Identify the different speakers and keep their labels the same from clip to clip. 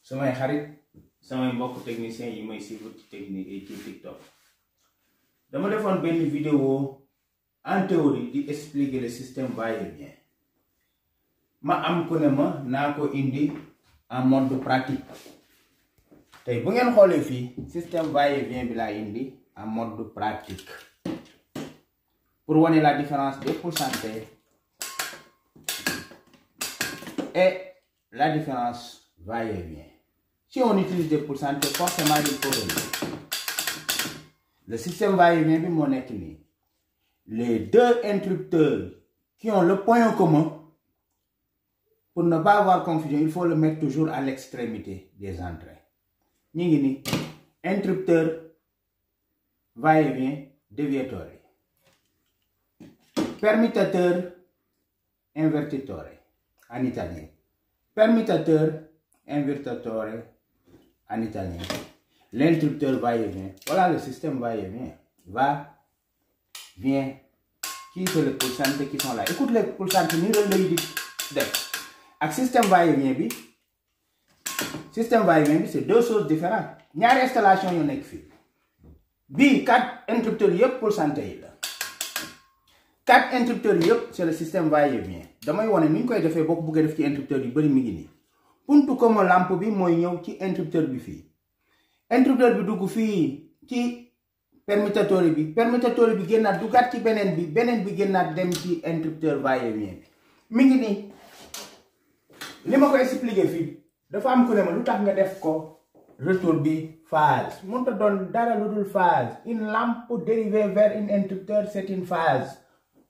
Speaker 1: samay xarit samay mbokk technicien yi may suivre ci technique et ci TikTok dama defoon benn vidéo en théorie di expliquer le système va-et-vient ma am ko ne ma naa ko indi en mode pratique tey bu ngeen xoolee fii système va-et-vient bi laa indi en mode pratique pour voir la différence des pourcentages et la différence va-et-vient. Si on utilise des pourcentages, forcément il faut relever. Le système va-et-vient, les deux interrupteurs qui ont le point en commun, pour ne pas avoir confusion, il faut le mettre toujours à l'extrémité des entrées. Nous interrupteur va-et-vient déviateur. Permutateur invertitore en italien. Permutateur invertitore en italien. L'interrupteur va-et-vient. Voilà le système va-et-vient. Va, vient. Qui sont les pourcentages qui sont là? Écoute les pourcentages. Avec système va-et-vient, c'est deux choses différentes. Il y a une installation qui est faite. Bi 4 interrupteurs yep pourcentage là. 4 interrupteurs, c'est le système va-et-vient. Damay wone ni ñu koy defee bokk bëgg def ci interrupteur yu bari mi ngi ni. Puntu comme lampe bi moy ñew ci interrupteur bi fi. Interrupteur bi dugg fi ci permutateur bi gennat dugat ci benen bi gennat dem ci interrupteur va-et-vient bi. Mi ngi ni. Li ma ko expliquer fi dafa am ku ne ma lutax nga def ko retour bi phase. Mënta doon dara lu dul phase. Une lampe dérivée vers un interrupteur, c'est une phase.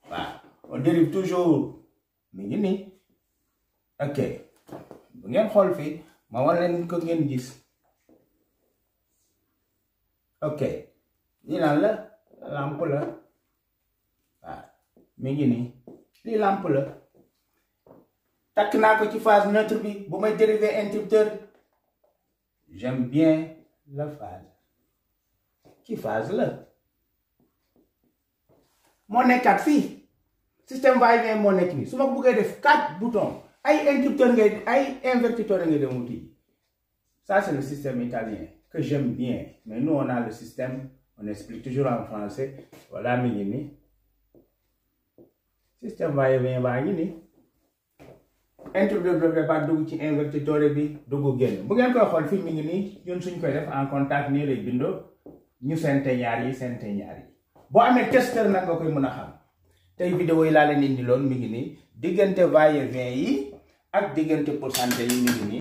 Speaker 1: Voilà. On dérive toujours. Mais ok. Vous avez un fi, ma wan len ko ngeen gis. Ok. Li lan la lampe la. Voilà. Mi ngi ni. Li lampe la. Tak na ko ci phase neutre bi bu may dériver interrupteur. J'aime bien la phase. Qui phase là? Mon nekkat fi. Système va-et-vient mon nek ni. Suma ko bëggé def 4 boutons. Ay interrupteur ngay ay invertitore ngay dem outil. Ça c'est le système italien que j'aime bien. Mais nous on a le système, on explique toujours en français. Voilà mi ngi ni. Système va-et-vient ba ngi ni. Interrupteur bi ba dugg ci invertitore bi dugg génn. Bu ngeen koy xol fi mi ngi ni ñun suñ koy def en contact ni lay bindo ñu sente ñaar yi. Bo amé testeur nak nga koy mëna xam. Tay vidéo yi la leen indi loon mi ngi ni diggante va-et-vient yi ak diggante pourcentage yi mi ngi ni